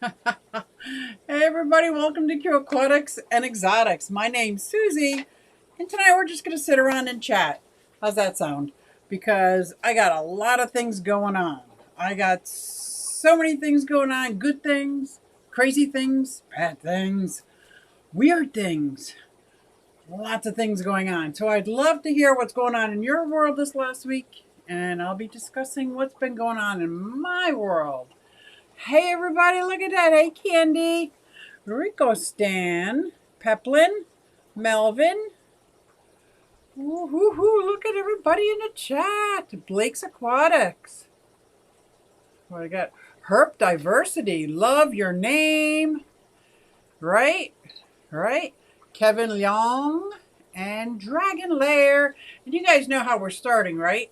Hey everybody, welcome to Q Aquatics and Exotics. My name's Suzy, and tonight we're just going to sit around and chat. How's that sound? Because I got a lot of things going on. I got so many things going on, good things, crazy things, bad things, weird things, lots of things going on. So I'd love to hear what's going on in your world this last week, and I'll be discussing what's been going on in my world. Hey everybody, look at that. Hey Candy, Rico Stan, Peplin, Melvin. Woo-hoo-hoo, look at everybody in the chat. Blake's Aquatics. What I got? Herp Diversity, love your name. Right? Right? Kevin Leong and Dragon Lair. And you guys know how we're starting, right?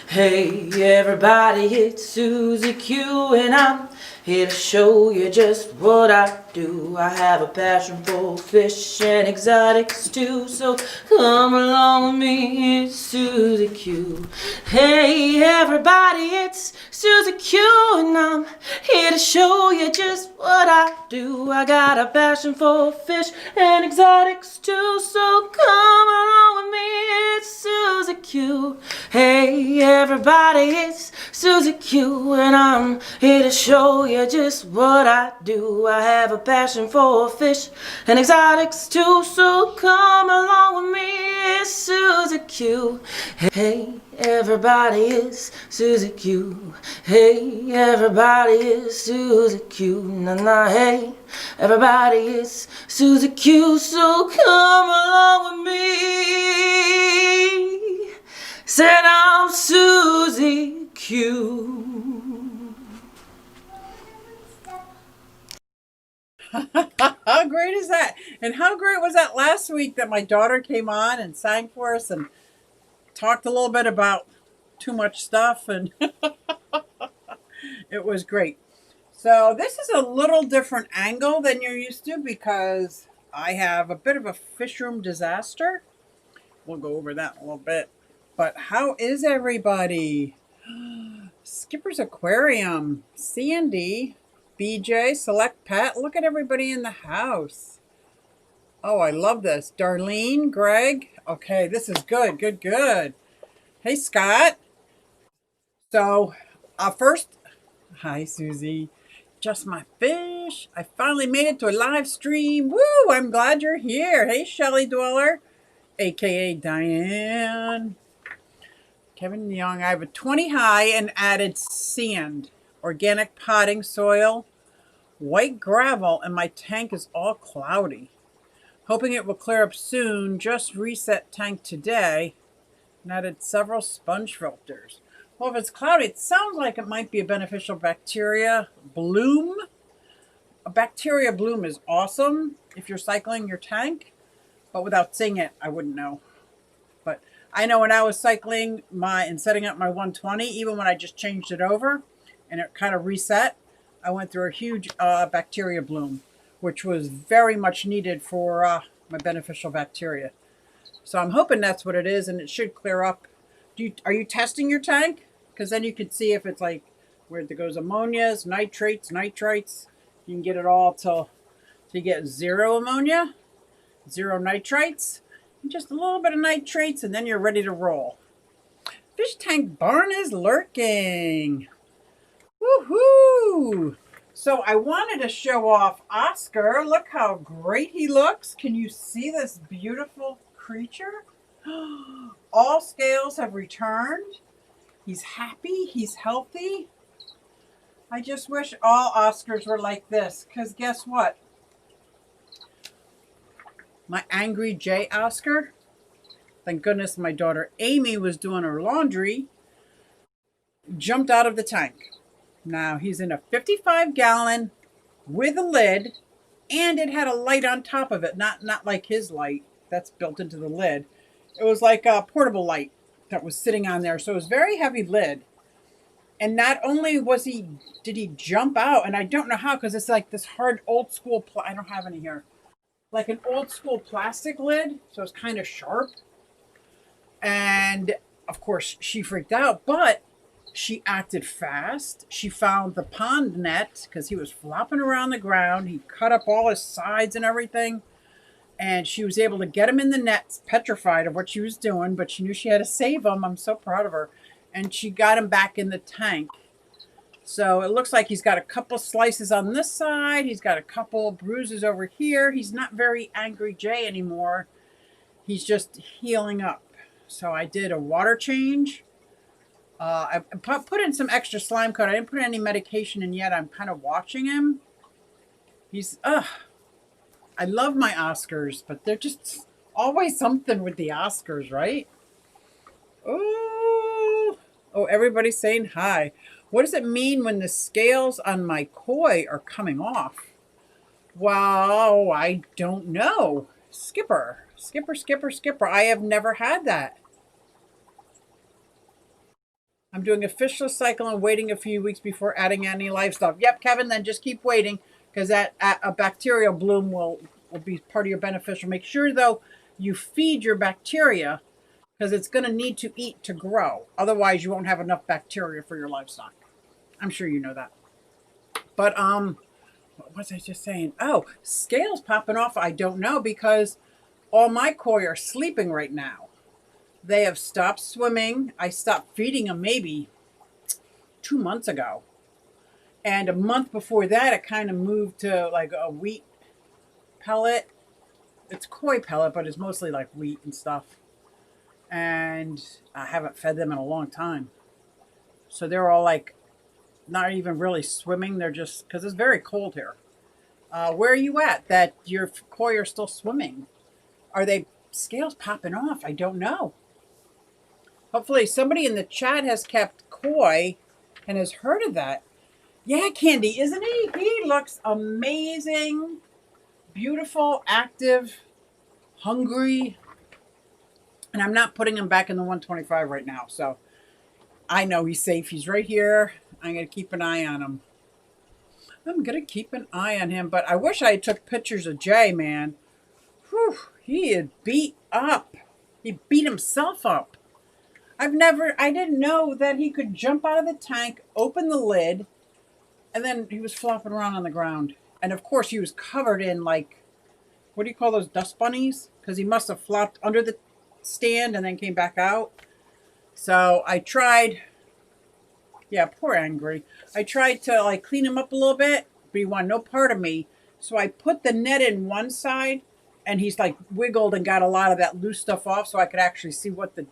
Hey everybody, it's Suzy Q and I'm here to show you just what I do. I have a passion for fish and exotics too, so come along with me, it's Suzy Q. Hey everybody, it's Suzy Q and I'm here to show you just what I do. I got a passion for fish and exotics too, so come along with me, it's Suzy Q. Hey everybody, it's Suzy Q and I'm here to show you just what I do. I have a passion for fish and exotics too, so come along with me, it's Suzy Q. Hey everybody, it's Suzy Q. Hey everybody, it's Suzy Q. Nah, hey everybody, it's Suzy Q, so come along with me. Said I'm Suzy Q. How great is that? And how great was that last week that my daughter came on and sang for us and talked a little bit about too much stuff, and it was great. So this is a little different angle than you're used to because I have a bit of a fish room disaster. We'll go over that in a little bit. But how is everybody? Skipper's Aquarium, Sandy, BJ, Select Pet. Look at everybody in the house. Oh, I love this. Darlene, Greg. Okay, this is good, good, good. Hey, Scott. So, first, hi, Suzy. Just my fish. I finally made it to a live stream. Woo! I'm glad you're here. Hey, Shelly Dweller, aka Diane. Kevin Young. I have a 20 high and added sand, organic potting soil, white gravel, and my tank is all cloudy. Hoping it will clear up soon. Just reset tank today and added several sponge filters. Well, if it's cloudy, it sounds like it might be a beneficial bacteria bloom. A bacteria bloom is awesome if you're cycling your tank, but without seeing it, I wouldn't know. But I know when I was cycling and setting up my 120, even when I just changed it over and it kind of reset, I went through a huge bacteria bloom, which was very much needed for my beneficial bacteria. So I'm hoping that's what it is, and it should clear up. Are you testing your tank? Because then you can see if it's like where it goes ammonias, nitrates, nitrites. You can get it all till you get zero ammonia, zero nitrites, and just a little bit of nitrates, and then you're ready to roll. Fish tank barn is lurking. Woohoo! So I wanted to show off Oscar. Look how great he looks. Can you see this beautiful creature? All scales have returned. He's happy. He's healthy. I just wish all Oscars were like this, because guess what? My angry J Oscar, thank goodness my daughter Amy was doing her laundry, jumped out of the tank. Now he's in a 55-gallon with a lid, and it had a light on top of it, not like his light that's built into the lid. It was like a portable light that was sitting on there, so it was very heavy lid. And not only did he jump out, and I don't know how, because it's like this hard old school. I don't have any here, like an old school plastic lid, so it's kind of sharp. And of course, she freaked out, but She acted fast. She found the pond net because he was flopping around the ground. He cut up all his sides and everything. And she was able to get him in the net, petrified of what she was doing, but she knew she had to save him. I'm so proud of her. And she got him back in the tank. So it looks like he's got a couple slices on this side. He's got a couple bruises over here. He's not very angry Jay anymore. He's just healing up. So I did a water change. I put in some extra slime coat. I didn't put any medication in yet. I'm kind of watching him. He's, I love my Oscars, but they're just always something with the Oscars, right? Oh, everybody's saying hi. What does it mean when the scales on my koi are coming off? Well, I don't know. Skipper. I have never had that. I'm doing a fishless cycle and waiting a few weeks before adding any livestock. Yep, Kevin, then just keep waiting because that a bacterial bloom will be part of your beneficial. Make sure, though, you feed your bacteria because it's going to need to eat to grow. Otherwise, you won't have enough bacteria for your livestock. I'm sure you know that. But what was I just saying? Oh, scales popping off. I don't know because all my koi are sleeping right now. They have stopped swimming. I stopped feeding them maybe 2 months ago. And a month before that, it kind of moved to like a wheat pellet. It's koi pellet, but it's mostly like wheat and stuff. And I haven't fed them in a long time. So they're all like not even really swimming. They're just, because it's very cold here. Where are you at that your koi are still swimming? Are they scales popping off? I don't know. Hopefully somebody in the chat has kept koi and has heard of that. Yeah, Candy, isn't he? He looks amazing, beautiful, active, hungry. And I'm not putting him back in the 125 right now. So I know he's safe. He's right here. I'm going to keep an eye on him. I'm going to keep an eye on him. But I wish I took pictures of Jay, man. Whew, he is beat up. He beat himself up. I didn't know that he could jump out of the tank, open the lid, and then he was flopping around on the ground. And of course, he was covered in like, what do you call those, dust bunnies? Because he must have flopped under the stand and then came back out. So I tried, yeah, poor Angry. I tried to like clean him up a little bit, but he wanted no part of me. So I put the net in one side and he's like wiggled and got a lot of that loose stuff off so I could actually see what the,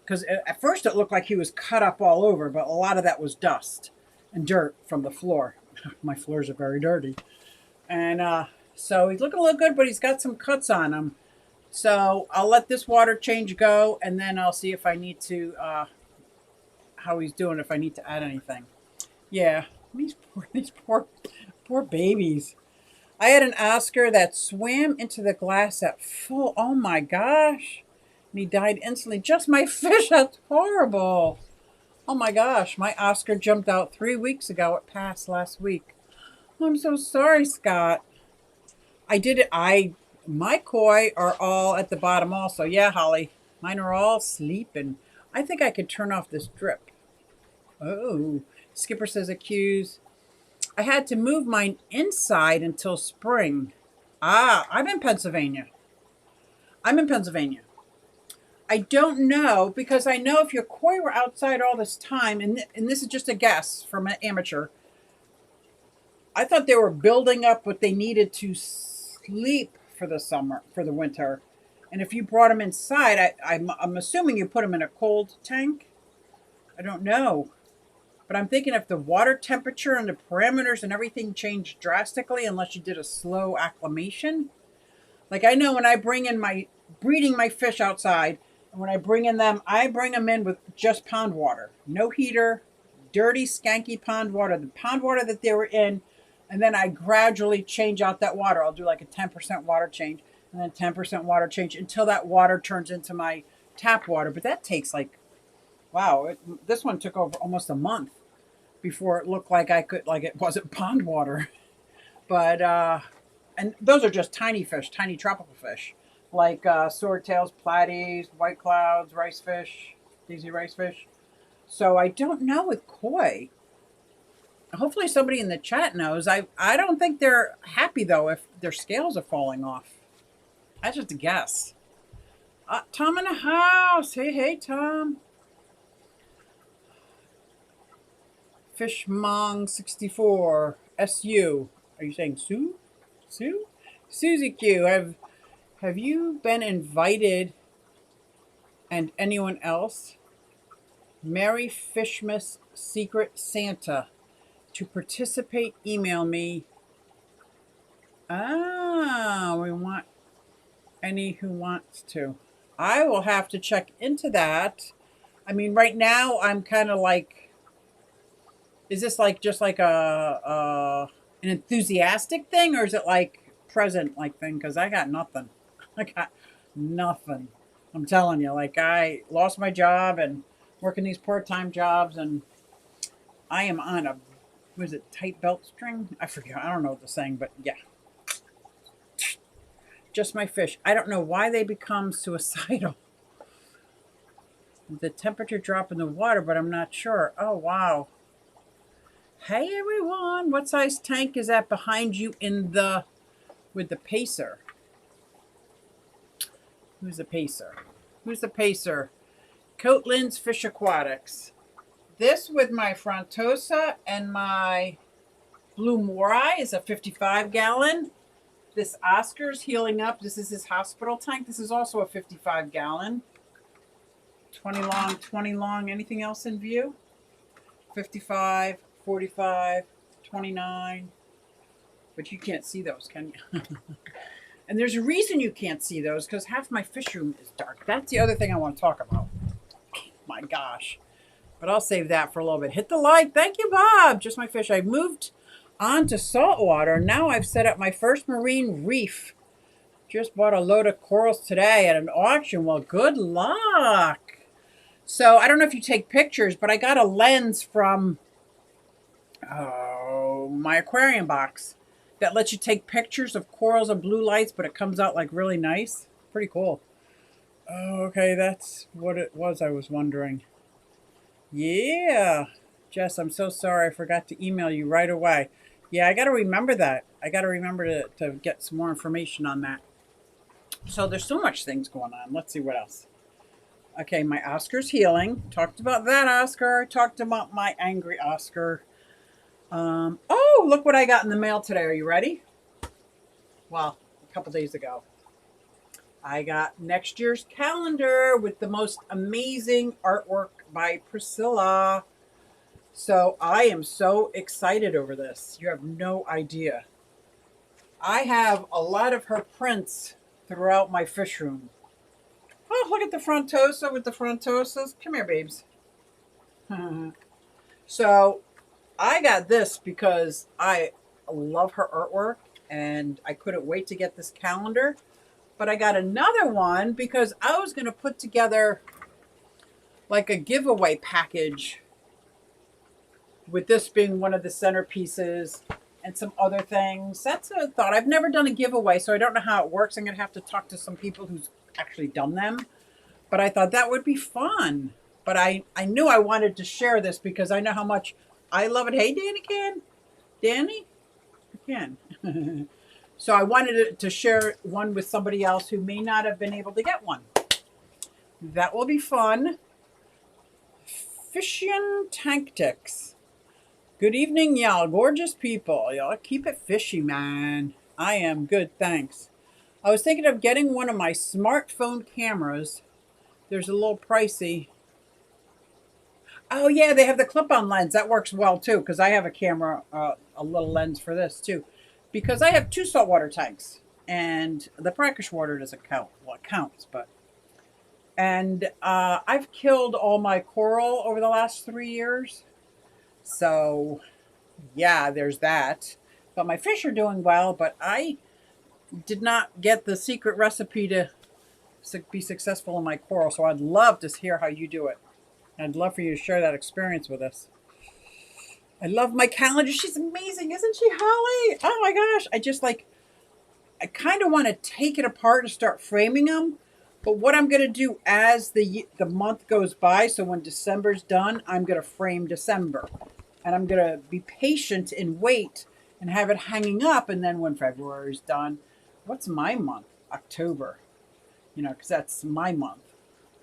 because at first it looked like he was cut up all over, but a lot of that was dust and dirt from the floor. My floors are very dirty. And so he's looking a little good, but he's got some cuts on him. So I'll let this water change go, and then I'll see if I need to, how he's doing, if I need to add anything. Yeah, these poor babies. I had an Oscar that swam into the glass at full, oh my gosh. And he died instantly. Just my fish, that's horrible. Oh my gosh, my Oscar jumped out 3 weeks ago. It passed last week. I'm so sorry, Scott. I did it. My koi are all at the bottom also. Yeah, Holly. Mine are all sleeping. I think I could turn off this drip. Oh, Skipper says accuse. I had to move mine inside until spring. I'm in Pennsylvania. I don't know because I know if your koi were outside all this time, and this is just a guess from an amateur, I thought they were building up what they needed to sleep for the winter. And if you brought them inside, I'm assuming you put them in a cold tank. I don't know. But I'm thinking if the water temperature and the parameters and everything changed drastically, unless you did a slow acclimation. Like I know when I bring in breeding my fish outside, and when I bring them in with just pond water. No heater, dirty, skanky pond water. The pond water that they were in, and then I gradually change out that water. I'll do like a 10% water change, and then 10% water change until that water turns into my tap water. But that takes like, wow, this one took over almost a month before it looked like it wasn't pond water. But, and those are just tiny fish, tiny tropical fish, like swordtails, platies, white clouds, rice fish, daisy rice fish. So I don't know with koi. Hopefully somebody in the chat knows. I don't think they're happy though if their scales are falling off. That's just a guess. Tom in the house. Hey, hey, Tom. Fishmong64 SU. Are you saying Sue? Sue? Suzy Q. Have you been invited and anyone else? Merry Fishmas Secret Santa to participate. Email me. We want any who wants to. I will have to check into that. I mean, right now I'm kind of like, is this like just like an enthusiastic thing, or is it like present like thing? Because I got nothing. I got nothing. I'm telling you, like I lost my job and working these part-time jobs, and I am on a was it tight belt string? I forget. I don't know what the saying, but yeah, just my fish. I don't know why they become suicidal. The temperature drop in the water, but I'm not sure. Oh wow. Hey everyone, what size tank is that behind you in the with the pacer? Who's the pacer? Who's the pacer? Coatlands Fish Aquatics. This with my Frontosa and my Blue Morai is a 55-gallon. This Oscar's healing up. This is his hospital tank. This is also a 55-gallon. 20 long, 20 long. Anything else in view? 55, 45, 29. But you can't see those, can you? And there's a reason you can't see those, because half my fish room is dark. That's the other thing I want to talk about. My gosh. But I'll save that for a little bit. Hit the like. Thank you, Bob. Just my fish. I moved on to saltwater. Now I've set up my first marine reef. Just bought a load of corals today at an auction. Well, good luck. So I don't know if you take pictures, but I got a lens from my aquarium box that lets you take pictures of corals and blue lights, but it comes out like really nice. Pretty cool. Oh, okay, that's what it was. I was wondering. Yeah. Jess, I'm so sorry. I forgot to email you right away. Yeah, I got to remember that. I got to remember to get some more information on that. So there's so much things going on. Let's see what else. Okay, my Oscar's healing. Talked about that Oscar. Talked about my angry Oscar. Oh, look what I got in the mail today. Are you ready? Well, a couple days ago. I got next year's calendar with the most amazing artwork by Priscilla. So I am so excited over this. You have no idea. I have a lot of her prints throughout my fish room. Oh, look at the Frontosa with the Frontosas. Come here, babes. So I got this because I love her artwork and I couldn't wait to get this calendar. But I got another one because I was going to put together like a giveaway package, with this being one of the centerpieces and some other things. That's a thought. I've never done a giveaway, so I don't know how it works. I'm going to have to talk to some people who's actually done them. But I thought that would be fun. But I knew I wanted to share this because I know how much I love it. Hey, Danny can. Danny? You can. So I wanted to share one with somebody else who may not have been able to get one. That will be fun. Fishing Tactics. Good evening, y'all. Gorgeous people. Y'all keep it fishy, man. I am good, thanks. I was thinking of getting one of my smartphone cameras. There's a little pricey. Oh, yeah, they have the clip-on lens. That works well, too, because I have a camera, a little lens for this, too. Because I have 2 saltwater tanks, and the brackish water doesn't count. Well, it counts, but... And I've killed all my coral over the last 3 years. So, yeah, there's that. But my fish are doing well, but I did not get the secret recipe to be successful in my coral. So I'd love to hear how you do it. I'd love for you to share that experience with us. I love my calendar. She's amazing, isn't she, Holly? Oh my gosh. I kind of want to take it apart and start framing them. But what I'm going to do as the month goes by, so when December's done, I'm going to frame December. And I'm going to be patient and wait and have it hanging up. And then when February's done, what's my month? October. You know, because that's my month.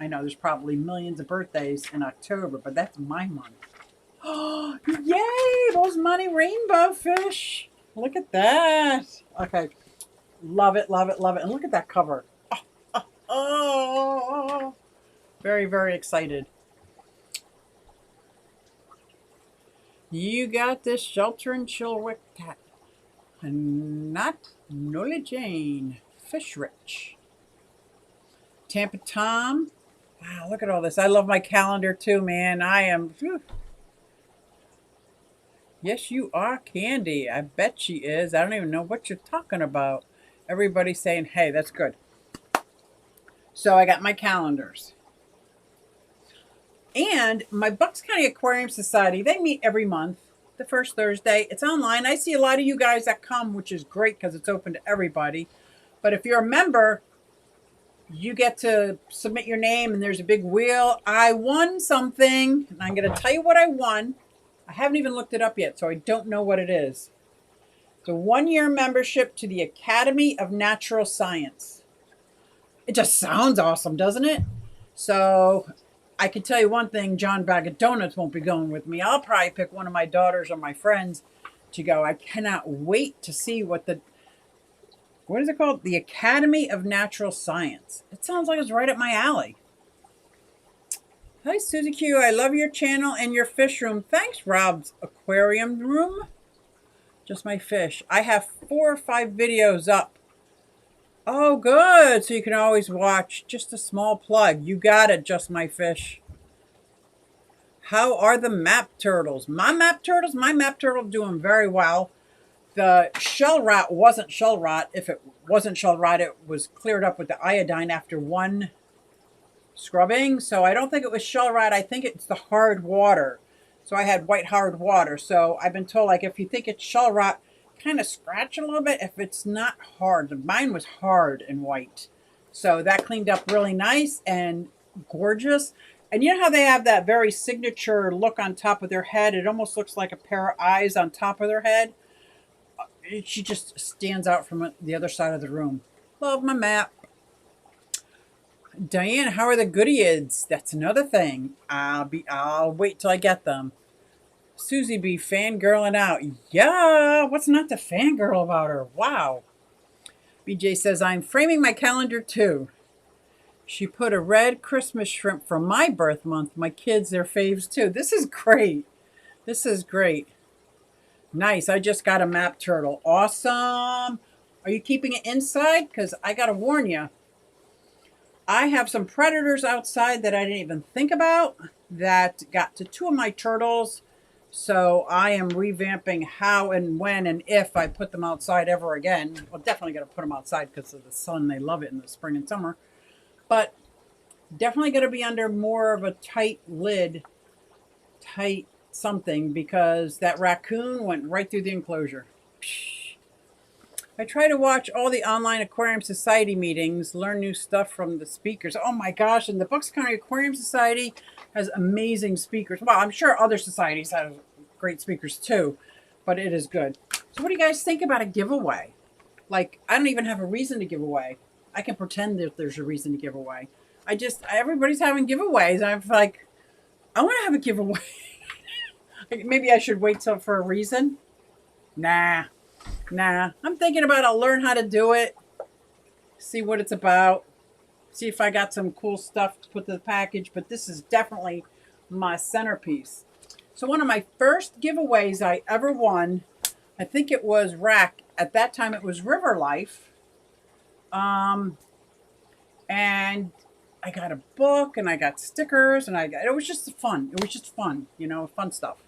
I know there's probably millions of birthdays in October, but that's my month. Oh, yay! Those money rainbow fish. Look at that. Okay. Love it, love it, love it. And look at that cover. Oh, very, very excited. You got this shelter and chillwick cat. Not Nola Jane. Fish Rich. Tampa Tom. Wow, look at all this. I love my calendar too, man. I am. Whew. Yes, you are, Candy. I bet she is. I don't even know what you're talking about. Everybody's saying, hey, that's good. So I got my calendars. And my Bucks County Aquarium Society, they meet every month, the first Thursday. It's online. I see a lot of you guys that come, which is great because it's open to everybody. But if you're a member, you get to submit your name and there's a big wheel. I won something, and I'm going to tell you what I won. I haven't even looked it up yet, so I don't know what it is. It's a 1-year membership to the Academy of Natural Science. It just sounds awesome, doesn't it? So I can tell you one thing, John Bag of Donuts won't be going with me. I'll probably pick one of my daughters or my friends to go. I cannot wait to see what is it called? The Academy of Natural Science. It sounds like it's right up my alley. Hi, Suzy Q. I love your channel and your fish room. Thanks, Rob's Aquarium Room. Just my fish. I have 4 or 5 videos up. Oh, good. So you can always watch. Just a small plug. You got it, Just my fish. How are the map turtles? My map turtle doing very well. The shell rot wasn't shell rot. If it wasn't shell rot, it was cleared up with the iodine after 1 scrubbing. So I don't think it was shell rot. I think it's the hard water. So I had white hard water. So I've been told, like, if you think it's shell rot, kind of scratch a little bit if it's not hard. Mine was hard and white. So that cleaned up really nice and gorgeous. And you know how they have that very signature look on top of their head? It almost looks like a pair of eyes on top of their head. She just stands out from the other side of the room. Love my map. Diane, how are the goodieads? That's another thing. I'll wait till I get them. Suzy be fangirling out. Yeah, what's not to fangirl about her? Wow. BJ says, I'm framing my calendar too. She put a red Christmas shrimp from my birth month. My kids, their faves too. This is great. This is great. Nice. I just got a map turtle. Awesome. Are you keeping it inside? Because I got to warn you. I have some predators outside that I didn't even think about that got to 2 of my turtles. So I am revamping how and when and if I put them outside ever again. Well, definitely going to put them outside because of the sun. They love it in the spring and summer. But definitely going to be under more of a tight lid, tight something, because that raccoon went right through the enclosure. I try to watch all the online Aquarium Society meetings, learn new stuff from the speakers. Oh my gosh, and the Bucks County Aquarium Society has amazing speakers. Well, I'm sure other societies have great speakers too, but it is good. So what do you guys think about a giveaway? Like, I don't even have a reason to give away. I can pretend that there's a reason to give away. Everybody's having giveaways. I'm like, I want to have a giveaway. Maybe I should wait till for a reason. Nah. I'm thinking about I'll learn how to do it. See what it's about. See if I got some cool stuff to put to the package. But this is definitely my centerpiece. So one of my first giveaways I ever won, I think it was Rack. At that time it was River Life. And I got a book and I got stickers and it was just fun. It was just fun, fun stuff.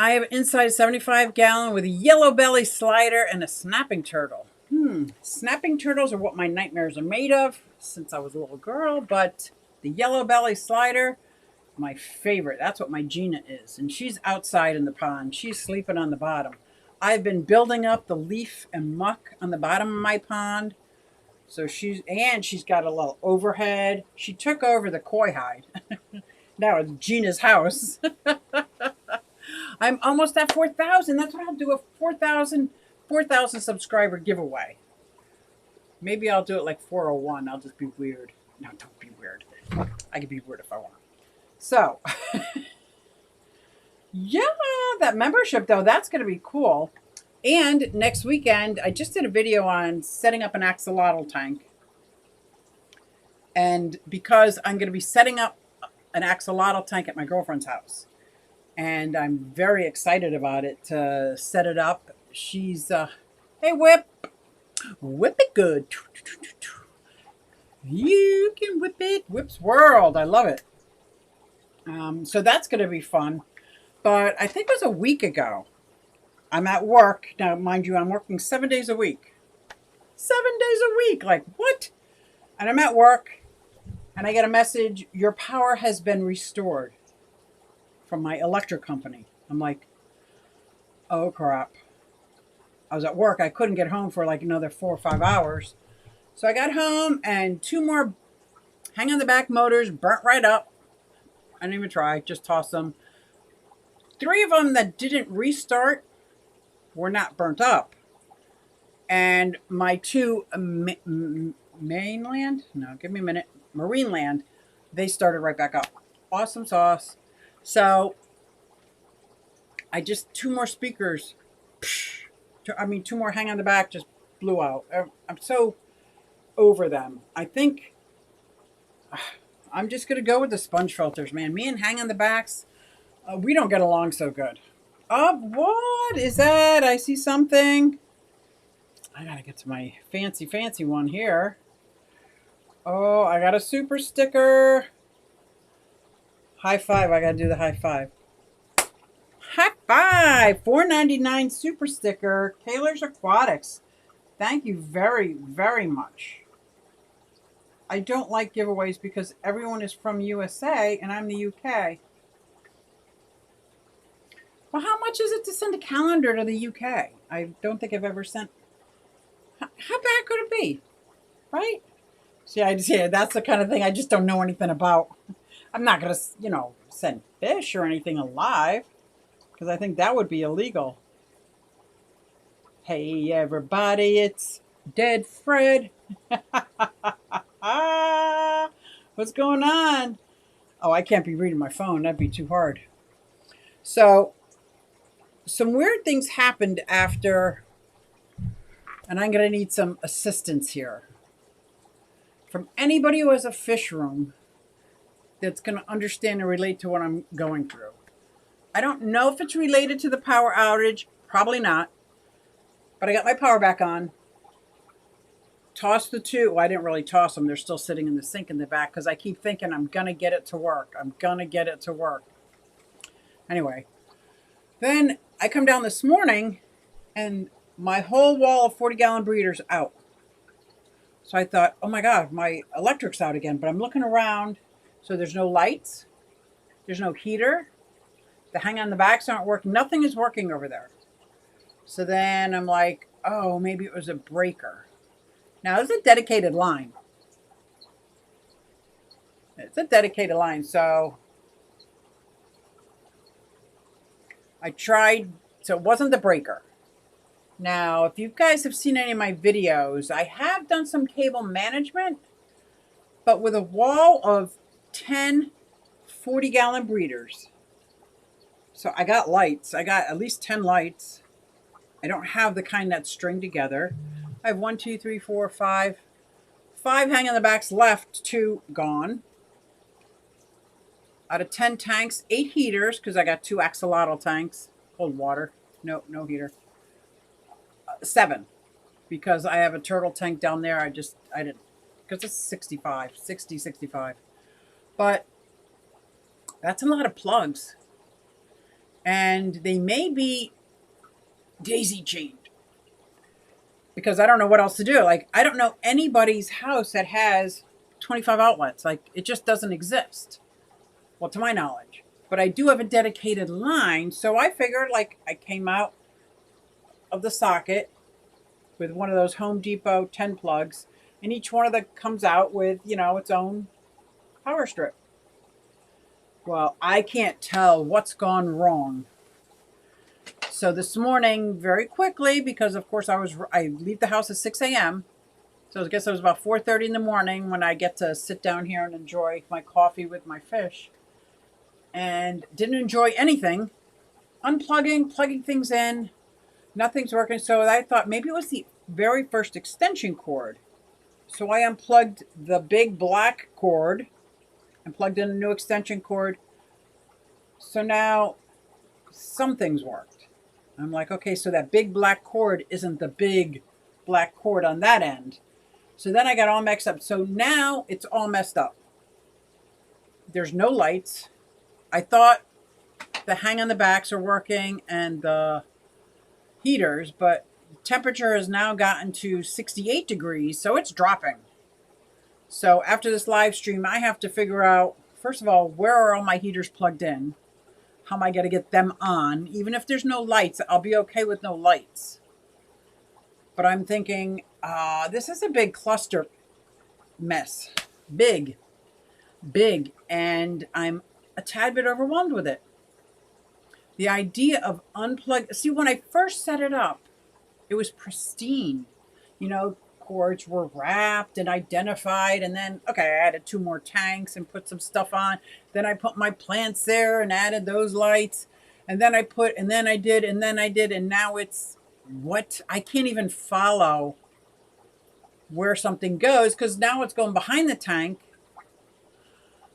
I have inside a 75-gallon with a yellow belly slider and a snapping turtle. Snapping turtles are what my nightmares are made of since I was a little girl, but the yellow belly slider, my favorite. That's what my Gina is. And she's outside in the pond. She's sleeping on the bottom. I've been building up the leaf and muck on the bottom of my pond. So she's got a little overhead. She took over the koi hide. Now it's Gina's house. I'm almost at 4,000. That's what I'll do, a 4,000 subscriber giveaway. Maybe I'll do it like 401. I'll just be weird. No, don't be weird. I can be weird if I want. So, yeah, that membership though, that's going to be cool. And next weekend, I just did a video on setting up an axolotl tank. And because I'm going to be setting up an axolotl tank at my girlfriend's house, and I'm very excited about it to set it up. She's, hey, Whip, whip it good. You can whip it. Whip's World. I love it. So that's going to be fun. But I think it was a week ago. I'm at work. Now, mind you, I'm working 7 days a week. 7 days a week. Like, what? And I'm at work, and I get a message, your power has been restored, from my electric company. I'm like, oh, crap. I was at work. I couldn't get home for like another 4 or 5 hours. So I got home, and 2 more hang on the back motors burnt right up. I didn't even try. Just tossed them. 3 of them that didn't restart were not burnt up. And my 2 mainland, no, give me a minute, Marineland, they started right back up. Awesome sauce. So I just 2 more speakers, 2 more hang on the back just blew out. I'm so over them. I think I'm just going to go with the sponge filters, man. Me and hang on the backs, we don't get along so good. What is that? I see something. I got to get to my fancy one here. Oh, I got a super sticker. High five. I got to do the high five. High five. $4.99 super sticker. Taylor's Aquatics. Thank you very, very much. I don't like giveaways because everyone is from USA and I'm the UK. Well, how much is it to send a calendar to the UK? I don't think I've ever sent. How bad could it be? Right? See, that's the kind of thing I just don't know anything about. I'm not going to, send fish or anything alive, because I think that would be illegal. Hey, everybody, it's Dead Fred. What's going on? Oh, I can't be reading my phone. That'd be too hard. So, some weird things happened after, and I'm going to need some assistance here from anybody who has a fish room that's going to understand and relate to what I'm going through. I don't know if it's related to the power outage. Probably not. But I got my power back on. Tossed the 2. Well, I didn't really toss them. They're still sitting in the sink in the back because I keep thinking I'm going to get it to work. I'm going to get it to work. Anyway, then I come down this morning and my whole wall of 40-gallon breeders out. So I thought, oh my God, my electric's out again. But I'm looking around. So there's no lights. There's no heater. The hang on the backs aren't working. Nothing is working over there. So then I'm like, oh, maybe it was a breaker. Now, it's a dedicated line. It's a dedicated line. So I tried. So it wasn't the breaker. Now, if you guys have seen any of my videos, I have done some cable management. But with a wall of 10 40-gallon breeders. So I got lights. I got at least 10 lights. I don't have the kind that string together. I have 1, 2, 3, 4, 5. 5 hang on the backs left, 2 gone. Out of 10 tanks, 8 heaters, because I got 2 axolotl tanks. Cold water. No heater. 7. Because I have a turtle tank down there. I didn't. Because it's 65. But that's a lot of plugs. And they may be daisy chained. Because I don't know what else to do. Like, I don't know anybody's house that has 25 outlets. Like, it just doesn't exist. Well, to my knowledge. But I do have a dedicated line. So I figured, like, I came out of the socket with one of those Home Depot 10 plugs. And each one of them comes out with, its own power strip. Well, I can't tell what's gone wrong. So this morning, very quickly, because of course I leave the house at 6 a.m. So I guess it was about 4:30 in the morning when I get to sit down here and enjoy my coffee with my fish. And didn't enjoy anything. Unplugging, plugging things in, nothing's working. So I thought maybe it was the very first extension cord. So I unplugged the big black cord and plugged in a new extension cord. So now some things worked. I'm like, okay, so that big black cord isn't the big black cord on that end. So then I got all mixed up. So now it's all messed up. There's no lights. I thought the hang on the backs are working and the heaters, but temperature has now gotten to 68 degrees, so it's dropping. So after this live stream, I have to figure out, first of all, where are all my heaters plugged in? How am I going to get them on? Even if there's no lights, I'll be okay with no lights. But I'm thinking, this is a big cluster mess. Big. And I'm a tad bit overwhelmed with it. The idea of unplug. See, when I first set it up, it was pristine. Cords were wrapped and identified. And then, okay, I added 2 more tanks and put some stuff on. Then I put my plants there and added those lights. And then I did. And now it's what? I can't even follow where something goes because now it's going behind the tank.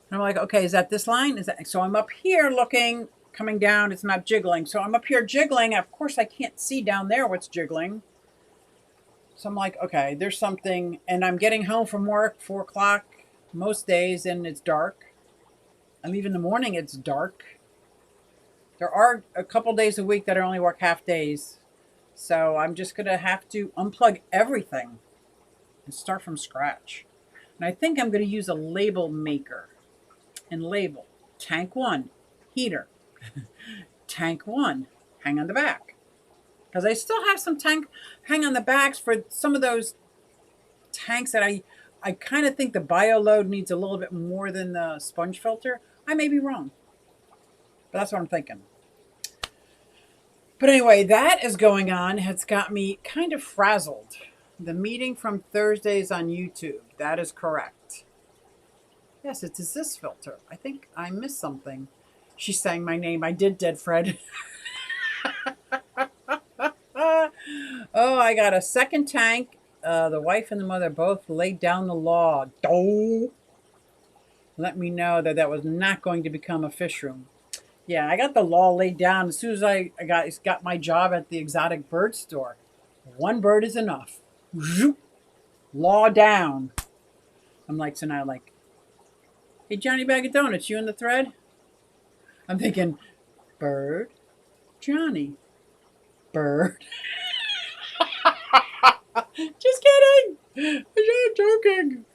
And I'm like, okay, is that this line? So I'm up here looking, coming down. It's not jiggling. So I'm up here jiggling. Of course, I can't see down there what's jiggling. So I'm like, okay, there's something. And I'm getting home from work 4 o'clock most days, and it's dark. I leave in the morning, it's dark. There are a couple days a week that I only work half days. So I'm just going to have to unplug everything and start from scratch. And I think I'm going to use a label maker and label tank 1, heater. Tank 1, hang on the back. Because I still have some tank hang on the backs for some of those tanks that I kind of think the bio load needs a little bit more than the sponge filter. I may be wrong, but that's what I'm thinking. But anyway, that is going on. It's got me kind of frazzled. The meeting from Thursdays on YouTube. That is correct. Yes, it's a Zis filter. I think I missed something. She's saying my name. I did, Dead Fred. Oh, I got a second tank. The wife and the mother both laid down the law. Let me know that was not going to become a fish room. Yeah, I got the law laid down as soon as I got my job at the exotic bird store. 1 bird is enough. Law down. I'm like, so now like, hey, Johnny Bag of Donuts, you in the thread? I'm thinking, bird, Johnny, bird. Just kidding. I'm just joking.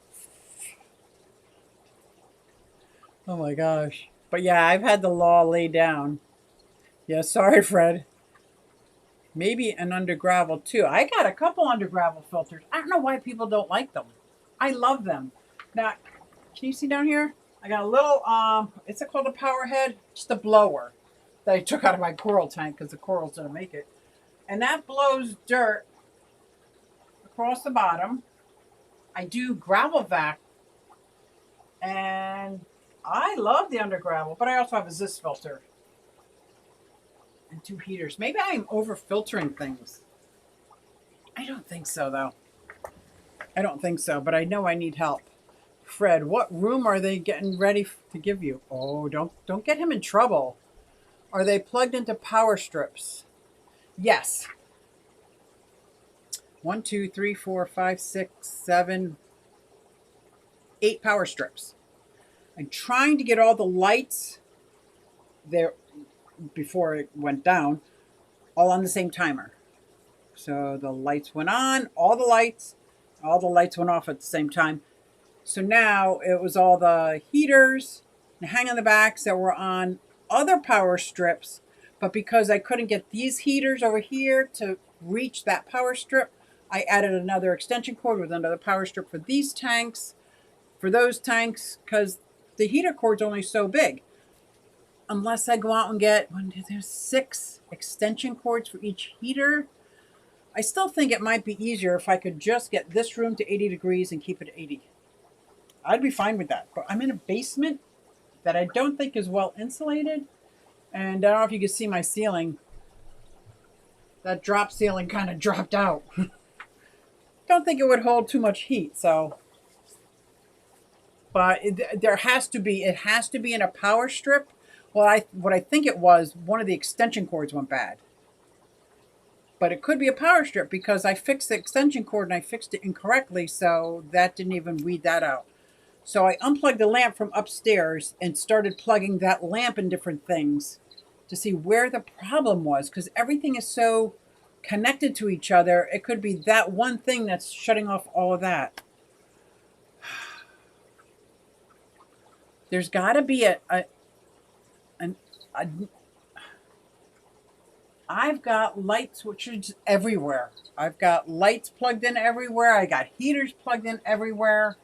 Oh my gosh. But yeah, I've had the law laid down. Yeah, sorry, Fred. Maybe an under gravel too. I got a couple under gravel filters. I don't know why people don't like them. I love them. Now, can you see down here? I got a little, it's called a power head, just a blower that I took out of my coral tank because the corals didn't make it. And that blows dirt across the bottom. I do gravel vac, and I love the under gravel, but I also have a Zis filter and 2 heaters. Maybe I'm over filtering things. I don't think so, though. I don't think so, but I know I need help. Fred, what room are they getting ready to give you? Oh, don't get him in trouble. Are they plugged into power strips? Yes. 1, 2, 3, 4, 5, 6, 7, 8 power strips. I'm trying to get all the lights there before it went down, all on the same timer. So the lights went on, all the lights went off at the same time. So now it was all the heaters and hang on the backs that were on other power strips. But because I couldn't get these heaters over here to reach that power strip, I added another extension cord with another power strip for these tanks, for those tanks, because the heater cord's only so big. Unless I go out and get, there's 6 extension cords for each heater. I still think it might be easier if I could just get this room to 80 degrees and keep it 80. I'd be fine with that. But I'm in a basement that I don't think is well insulated. And I don't know if you can see my ceiling. That drop ceiling kind of dropped out. Don't think it would hold too much heat, so. But there has to be, it has to be in a power strip. Well, what I think it was, one of the extension cords went bad. But it could be a power strip because I fixed the extension cord and I fixed it incorrectly, so that didn't even weed that out. So I unplugged the lamp from upstairs and started plugging that lamp in different things to see where the problem was, because everything is so connected to each other. It could be that one thing that's shutting off all of that. There's got to be a I've got light switches everywhere. I've got lights plugged in everywhere. I got heaters plugged in everywhere.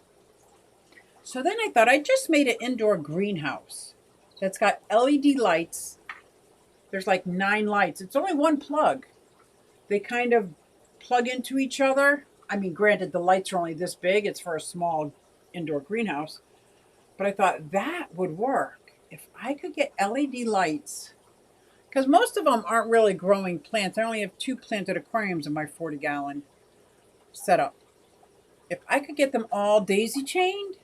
So then I thought I just made an indoor greenhouse that's got LED lights. There's like 9 lights. It's only one plug. They kind of plug into each other. I mean, granted, the lights are only this big. It's for a small indoor greenhouse. But I thought that would work. If I could get LED lights, because most of them aren't really growing plants. I only have 2 planted aquariums in my 40-gallon setup. If I could get them all daisy chained,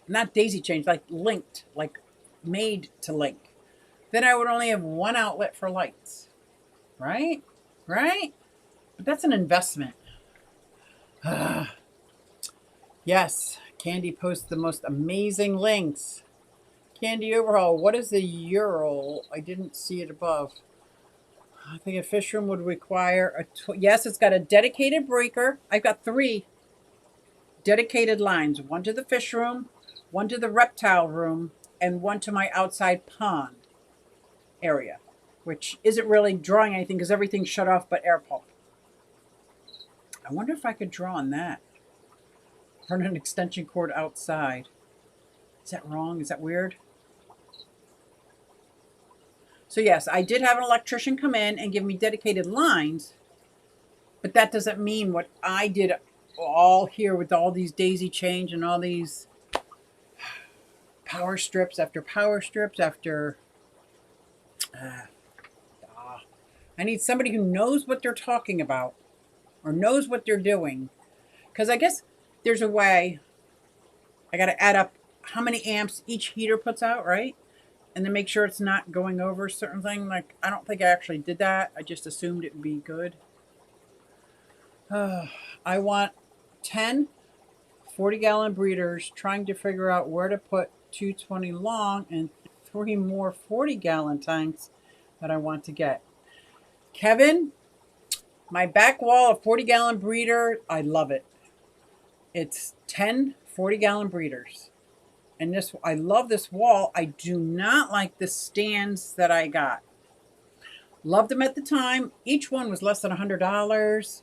not daisy chained, like linked, like made to link, then I would only have 1 outlet for lights. Right? Right? But that's an investment. Yes, Candy posts the most amazing links. Candy Overhaul, what is the Ural? I didn't see it above. I think a fish room would require yes, it's got a dedicated breaker. I've got 3 dedicated lines. 1 to the fish room, 1 to the reptile room, and 1 to my outside pond area, which isn't really drawing anything because everything's shut off but air pump. I wonder if I could draw on that. Run an extension cord outside. Is that wrong? Is that weird? So yes, I did have an electrician come in and give me dedicated lines, but that doesn't mean what I did all here with all these daisy chains and all these power strips after power strips after. I need somebody who knows what they're talking about or knows what they're doing. Because I guess there's a way. I got to add up how many amps each heater puts out, right? And then make sure it's not going over a certain thing. Like, I don't think I actually did that. I just assumed it would be good. I want 10 40-gallon breeders, trying to figure out where to put 220 long and 3 more 40-gallon tanks that I want to get. Kevin, my back wall of 40-gallon breeder, I love it. It's 10 40-gallon breeders. And this, I love this wall. I do not like the stands that I got. Loved them at the time. Each one was less than $100.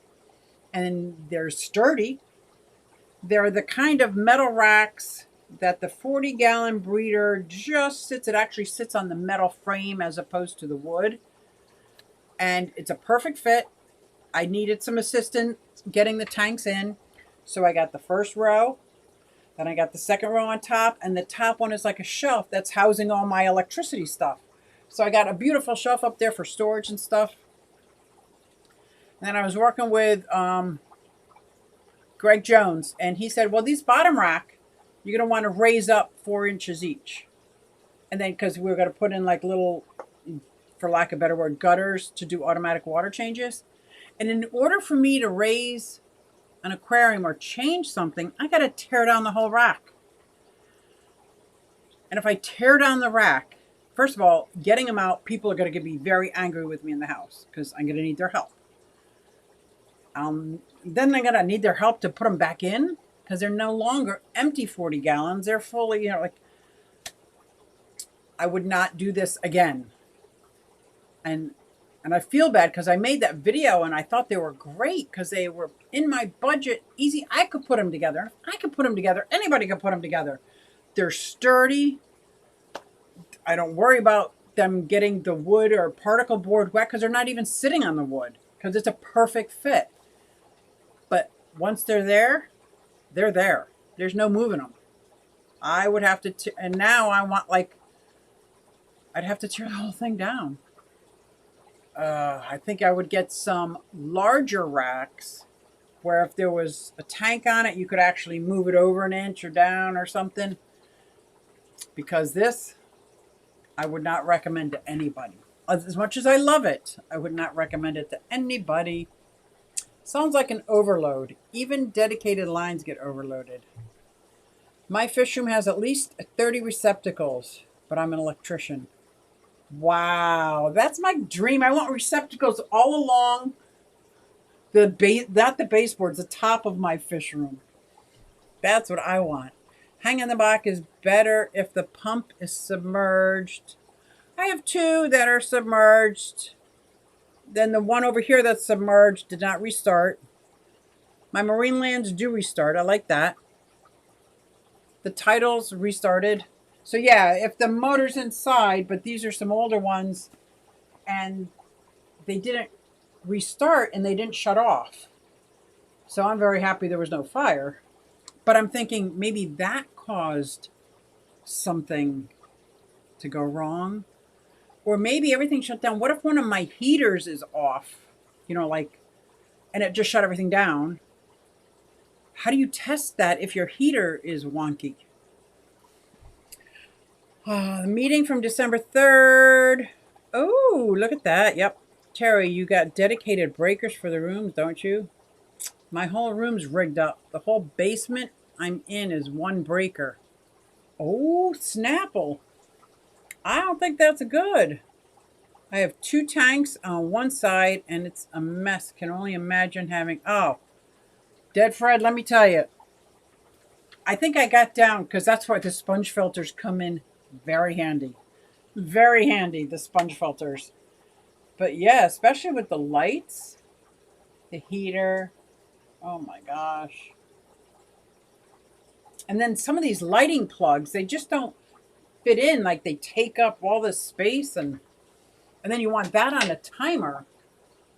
And they're sturdy. They're the kind of metal racks that the 40-gallon breeder just sits. It actually sits on the metal frame as opposed to the wood. And it's a perfect fit. I needed some assistance getting the tanks in. So I got the first row. Then I got the second row on top, and the top one is like a shelf that's housing all my electricity stuff. So I got a beautiful shelf up there for storage and stuff. And then I was working with Greg Jones, and he said, well, these bottom rack, you're going to want to raise up 4 inches each. And then because we're going to put in like little, for lack of a better word, gutters to do automatic water changes. And in order for me to raise an aquarium or change something, I got to tear down the whole rack. And if I tear down the rack, first of all, getting them out, people are going to be very angry with me in the house because I'm going to need their help. Then I'm going to need their help to put them back in because they're no longer empty 40 gallons. They're fully, like, I would not do this again. And And I feel bad because I made that video and I thought they were great because they were in my budget, easy. I could put them together. If I could put them together, anybody could put them together. They're sturdy. I don't worry about them getting the wood or particle board wet because they're not even sitting on the wood because it's a perfect fit. But once they're there, they're there. There's no moving them. I would have to, and now I want like, I'd have to tear the whole thing down. I think I would get some larger racks where if there was a tank on it, you could actually move it over an inch or down or something. Because this, I would not recommend to anybody. As much as I love it, I would not recommend it to anybody. Sounds like an overload. Even dedicated lines get overloaded. My fish room has at least 30 receptacles, but I'm an electrician. Wow, that's my dream. I want receptacles all along the base, not the baseboards, the top of my fish room. That's what I want. Hang in the back is better if the pump is submerged. I have two that are submerged. Then the one over here that's submerged did not restart. My marine lands do restart. I like that. The titles restarted. So yeah, if the motor's inside, but these are some older ones, and they didn't restart and they didn't shut off. So I'm very happy there was no fire. But I'm thinking maybe that caused something to go wrong. Or maybe everything shut down. What if one of my heaters is off? You know, like, and it just shut everything down. How do you test that if your heater is wonky? The meeting from December 3rd. Oh, look at that. Yep. Terry, you got dedicated breakers for the rooms, don't you? My whole room's rigged up. The whole basement I'm in is one breaker. Oh, Snapple. I don't think that's good. I have two tanks on one side and it's a mess. Can only imagine having, oh, Dead Fred, let me tell you. I think I got down because that's why the sponge filters come in very handy. Very handy, the sponge filters. But yeah, especially with the lights, the heater. Oh my gosh. And then some of these lighting plugs, they just don't fit in. Like they take up all this space and then you want that on a timer.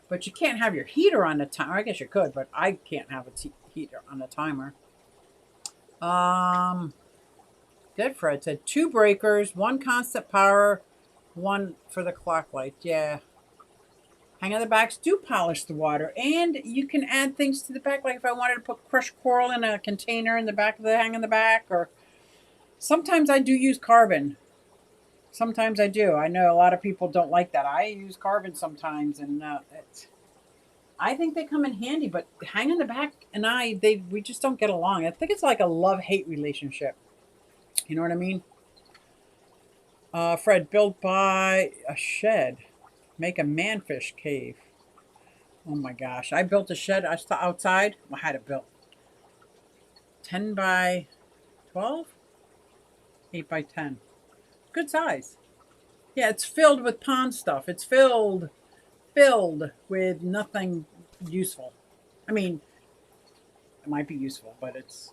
But you can't have your heater on a timer. I guess you could, but I can't have a heater on a timer. Dead Fred said 2 breakers, 1 constant power, 1 for the clock light. Yeah. Hang on the backs do polish the water. And you can add things to the back. Like if I wanted to put crushed coral in a container in the back of the hang on the back. Or sometimes I do use carbon. Sometimes I do. I know a lot of people don't like that. I use carbon sometimes. And I think they come in handy. But hang on the back and we just don't get along. I think it's like a love-hate relationship. You know what I mean? Fred, built by a shed. Make a manfish cave. Oh my gosh. I built a shed outside. I had it built. 10 by 12? 8 by 10. Good size. Yeah, it's filled with pond stuff. It's filled with nothing useful. I mean, it might be useful, but it's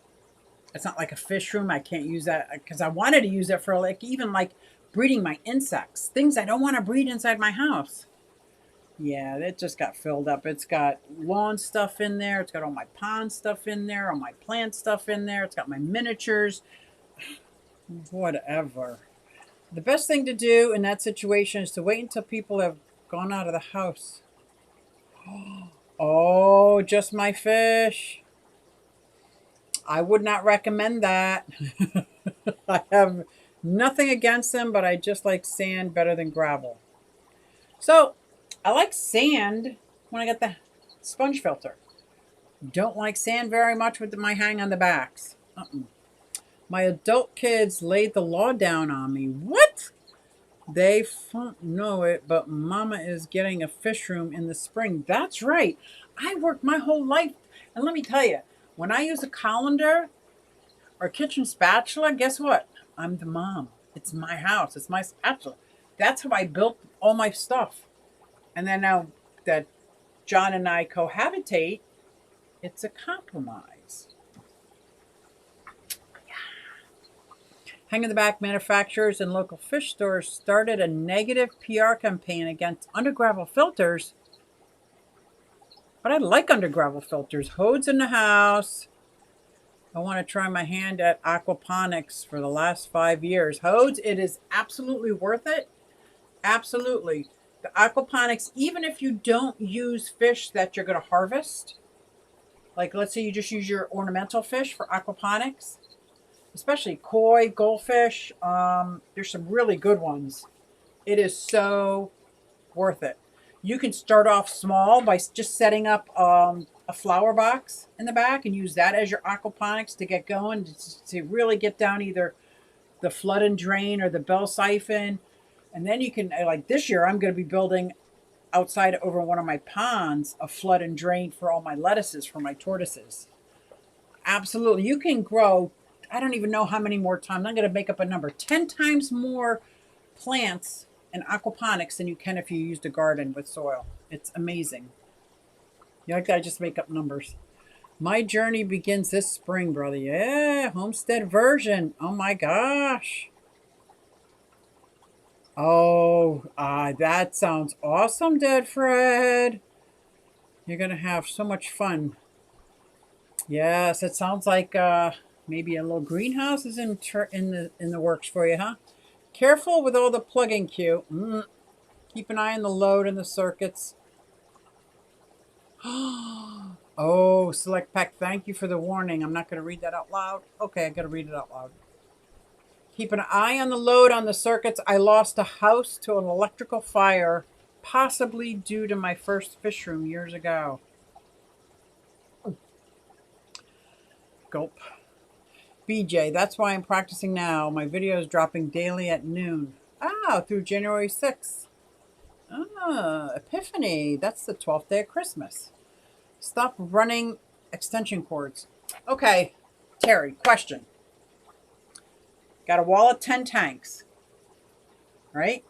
not like a fish room. I can't use that because I wanted to use it for like even like breeding my insects, things I don't want to breed inside my house. Yeah, it just got filled up. It's got lawn stuff in there. It's got all my pond stuff in there, all my plant stuff in there. It's got my miniatures. Whatever. The best thing to do in that situation is to wait until people have gone out of the house. Oh, just my fish. I would not recommend that. I have nothing against them, but I just like sand better than gravel. So I like sand when I get the sponge filter. Don't like sand very much with my hang on the backs. My adult kids laid the law down on me. What? They don't know it, but Mama is getting a fish room in the spring. That's right. I worked my whole life. And let me tell you, when I use a colander or kitchen spatula, guess what? I'm the mom. It's my house. It's my spatula. That's how I built all my stuff. And then now that John and I cohabitate, it's a compromise. Hang in the Back manufacturers and local fish stores started a negative PR campaign against undergravel filters. But I like undergravel filters. Hode's in the house. I want to try my hand at aquaponics for the last 5 years. Hodes, it is absolutely worth it. Absolutely. The aquaponics, even if you don't use fish that you're going to harvest, like let's say you just use your ornamental fish for aquaponics, especially koi, goldfish. There's some really good ones. It is so worth it. You can start off small by just setting up a flower box in the back and use that as your aquaponics to get going, to really get down either the flood and drain or the bell siphon. And then you can, like this year, I'm going to be building outside over one of my ponds a flood and drain for all my lettuces, for my tortoises. Absolutely. You can grow, I don't even know how many more times. I'm going to make up a number, 10 times more plants in aquaponics than you can if you used a garden with soil. It's amazing. You like I just make up numbers. My journey begins this spring, brother. Yeah, homestead version. Oh my gosh. Oh, that sounds awesome, Dead Fred. You're going to have so much fun. Yes, it sounds like maybe a little greenhouse is in the works for you, huh? Careful with all the plugging, Q. Keep an eye on the load and the circuits. Oh, Select Pack, thank you for the warning. I'm not going to read that out loud. Okay, I got to read it out loud. Keep an eye on the load on the circuits. I lost a house to an electrical fire, possibly due to my first fish room years ago. Gulp. BJ, that's why I'm practicing now. My video is dropping daily at noon. Through January 6th. Epiphany. That's the 12th day of Christmas. Stop running extension cords. Okay, Terry, question. Got a wall of 10 tanks, right?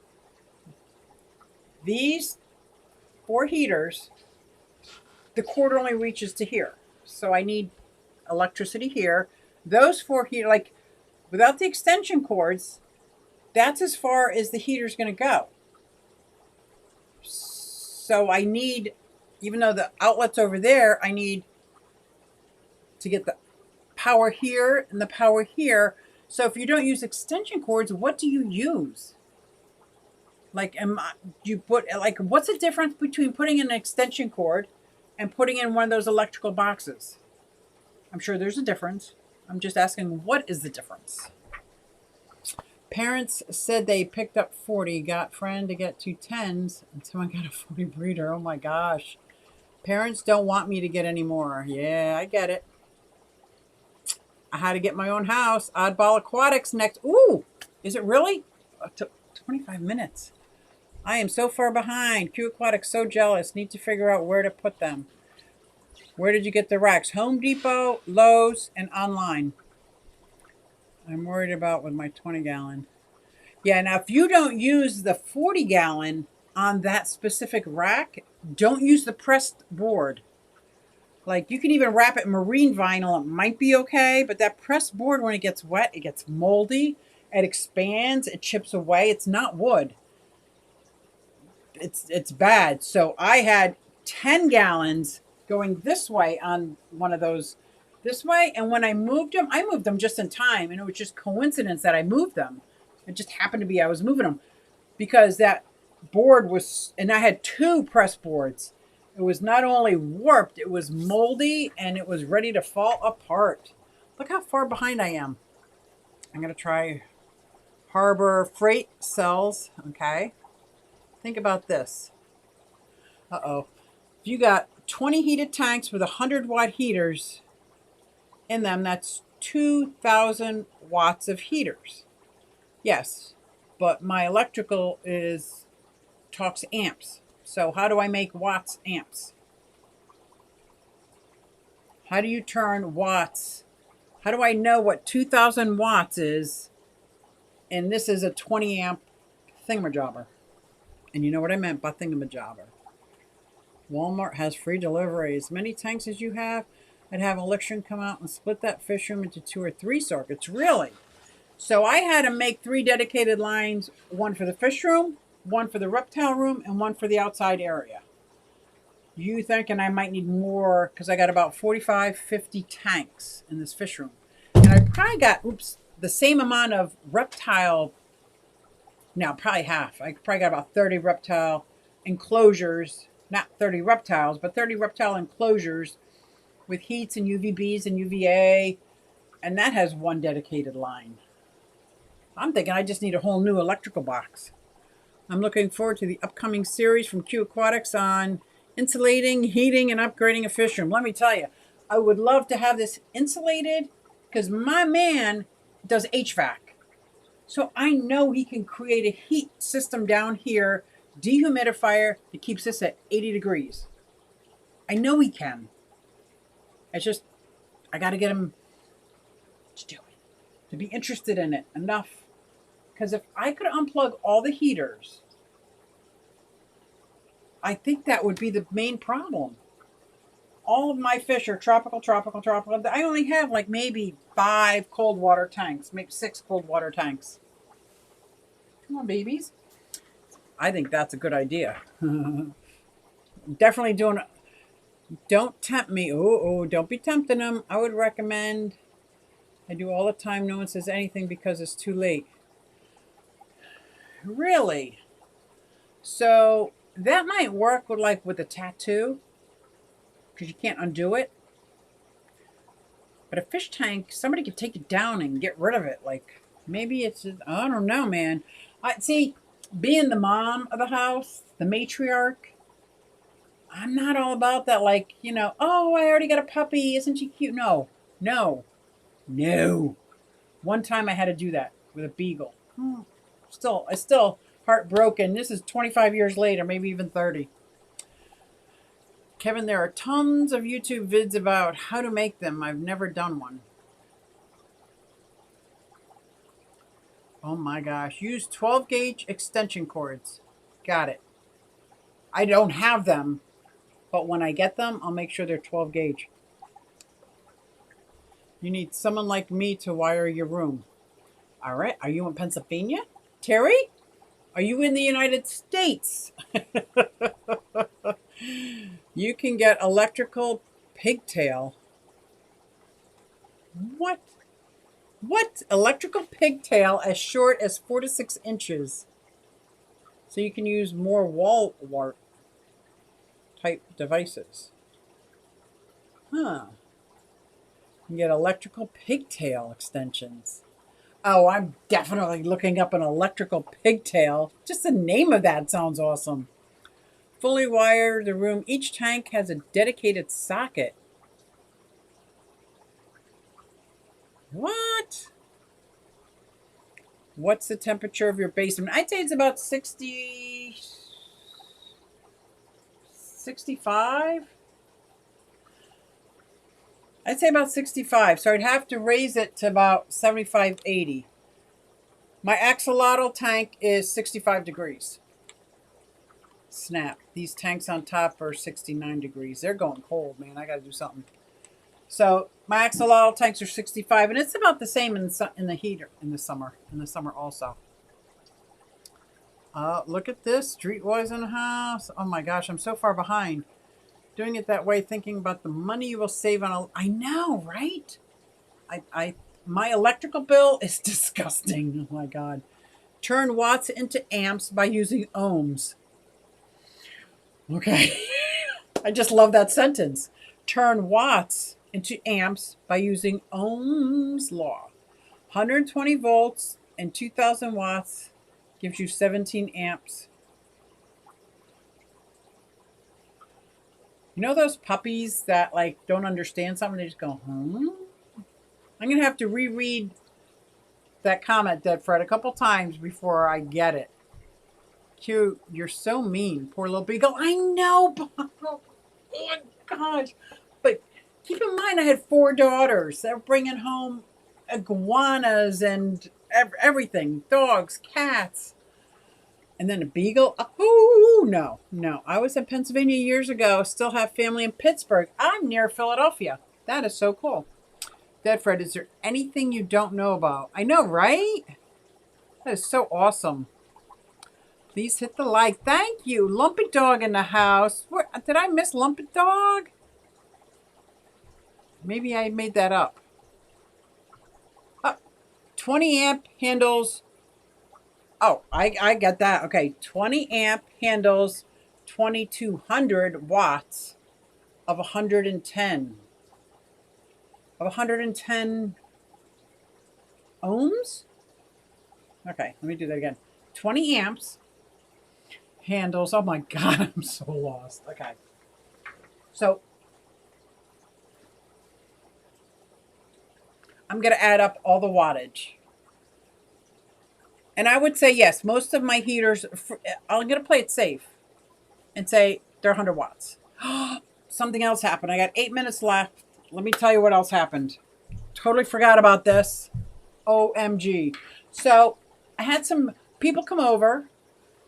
These 4 heaters, the cord only reaches to here. So I need electricity here. Those 4 heaters, like without the extension cords, that's as far as the heater's going to go. So I need, even though the outlet's over there, I need to get the power here and the power here. So if you don't use extension cords, what do you use? Like, what's the difference between putting in an extension cord and putting in one of those electrical boxes? I'm sure there's a difference. I'm just asking, what is the difference? Parents said they picked up 40, got friend to get 2 10s, and someone got a 40 breeder. Oh my gosh. Parents don't want me to get any more. Yeah, I get it. I had to get my own house. Oddball Aquatics next. Ooh, is it really? It took 25 minutes. I am so far behind. Q Aquatics, so jealous. Need to figure out where to put them. Where did you get the racks? Home Depot, Lowe's, and online. I'm worried about with my 20-gallon. Yeah, now if you don't use the 40-gallon on that specific rack, don't use the pressed board. Like, you can even wrap it in marine vinyl. It might be okay, but that pressed board, when it gets wet, it gets moldy. It expands. It chips away. It's not wood. It's bad. So I had 10 gallons going this way on one of those this way. And when I moved them just in time. And it was just coincidence that I moved them. It just happened to be I was moving them because that board was, and I had 2 press boards. It was not only warped, it was moldy, and it was ready to fall apart. Look how far behind I am. I'm going to try Harbor Freight Cells. Okay. Think about this. Uh-oh. If you got 20 heated tanks with 100-watt heaters in them, that's 2,000 watts of heaters. Yes, but my electrical talks amps. So how do I make watts amps? How do you turn watts? How do I know what 2,000 watts is? And this is a 20 amp thingamajobber. And you know what I meant by thingamajobber. Walmart has free delivery. As many tanks as you have, I'd have an electrician come out and split that fish room into 2 or 3 circuits. Really? So I had to make 3 dedicated lines, one for the fish room, one for the reptile room, and one for the outside area. You thinking I might need more because I got about 45, 50 tanks in this fish room. And I probably got, the same amount of reptile, now probably half. I probably got about 30 reptile enclosures, not 30 reptiles, but 30 reptile enclosures with heats and UVBs and UVA. And that has one dedicated line. I'm thinking I just need a whole new electrical box. I'm looking forward to the upcoming series from Q Aquatics on insulating, heating, and upgrading a fish room. Let me tell you, I would love to have this insulated because my man does HVAC. So I know he can create a heat system down here, dehumidifier that keeps this at 80 degrees. I know he can. It's just, I got to get him to do it, to be interested in it enough. Because if I could unplug all the heaters, I think that would be the main problem. All of my fish are tropical, tropical, tropical. I only have like maybe 5 cold water tanks, maybe 6 cold water tanks. Come on, babies. I think that's a good idea. Definitely doing. Don't tempt me. Oh, don't be tempting them. I would recommend. I do all the time. No one says anything because it's too late. Really? So that might work with a tattoo because you can't undo it. But a fish tank, somebody could take it down and get rid of it. Like maybe it's just, I don't know, man. I see. Being the mom of the house, the matriarch, I'm not all about that. Like oh, I already got a puppy. Isn't she cute? No, no, no. One time I had to do that with a beagle. I still heartbroken. This is 25 years later, maybe even 30. Kevin, there are tons of YouTube vids about how to make them. I've never done one. Oh my gosh. Use 12 gauge extension cords. Got it. I don't have them, but when I get them, I'll make sure they're 12 gauge. You need someone like me to wire your room. All right. Are you in Pennsylvania? Terry? Are you in the United States? You can get electrical pigtail. What? What? Electrical pigtail as short as 4 to 6 inches. So you can use more wall wart type devices. Huh. You can get electrical pigtail extensions. Oh, I'm definitely looking up an electrical pigtail. Just the name of that sounds awesome. Fully wire the room. Each tank has a dedicated socket. What? What's the temperature of your basement? I'd say it's about 60, 65. I'd say about 65. So I'd have to raise it to about 75, 80. My axolotl tank is 65 degrees. Snap. These tanks on top are 69 degrees. They're going cold, man. I got to do something. So my axolotl tanks are 65, and it's about the same in the heater in the summer. In the summer also. Look at this. Streetwise in the house. Oh my gosh, I'm so far behind. Doing it that way, thinking about the money you will save on I know, right? My electrical bill is disgusting. Oh my God. Turn watts into amps by using ohms. Okay. I just love that sentence. Turn watts into amps by using Ohm's law. 120 volts and 2000 watts gives you 17 amps. You know those puppies that don't understand something? They just go, I'm going to have to reread that comment, Dead Fred, a couple times before I get it. Cute. You're so mean. Poor little beagle. I know, Bob. Oh my gosh. But keep in mind, I had 4 daughters. They're bringing home iguanas and everything. Dogs, cats. And then a beagle. Oh, no, no. I was in Pennsylvania years ago. Still have family in Pittsburgh. I'm near Philadelphia. That is so cool. Dead Fred, is there anything you don't know about? I know, right? That is so awesome. Please hit the like. Thank you. Lumpy Dog in the house. Where, did I miss Lumpy Dog? Maybe I made that up. 20 amp handles. Oh, I get that. Okay, 20 amp handles 2200 watts of 110. Of 110 ohms? Okay, let me do that again. 20 amps handles. Oh my God, I'm so lost. Okay. So I'm going to add up all the wattage. And I would say, yes, most of my heaters, I'm going to play it safe and say they're 100 watts. Something else happened. I got 8 minutes left. Let me tell you what else happened. Totally forgot about this. OMG. So I had some people come over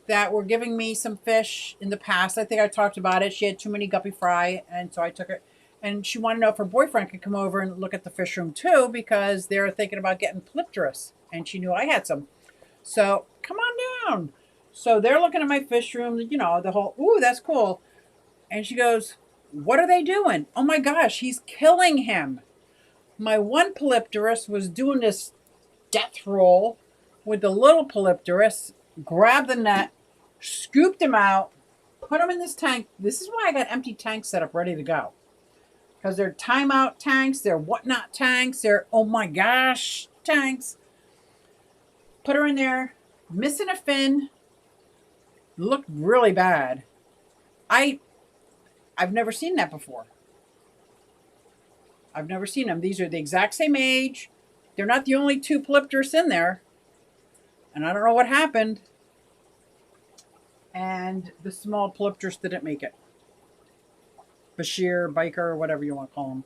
that were giving me some fish in the past. I think I talked about it. She had too many guppy fry, and so I took her. And she wanted to know if her boyfriend could come over and look at the fish room too, because they were thinking about getting polypterus, and she knew I had some. So come on down. So they're looking at my fish room, you know, the whole, ooh, that's cool. And she goes, what are they doing? Oh my gosh, he's killing him. My one polypterus was doing this death roll with the little polypterus, grabbed the net, scooped him out, put him in this tank. This is why I got empty tanks set up ready to go. Because they're timeout tanks, they're whatnot tanks, they're oh my gosh tanks. Put her in there, missing a fin, looked really bad. I've never seen that before. I've never seen them. These are the exact same age. They're not the only two polypterus in there. And I don't know what happened. And the small polypterus didn't make it. Bashir, biker, whatever you want to call them.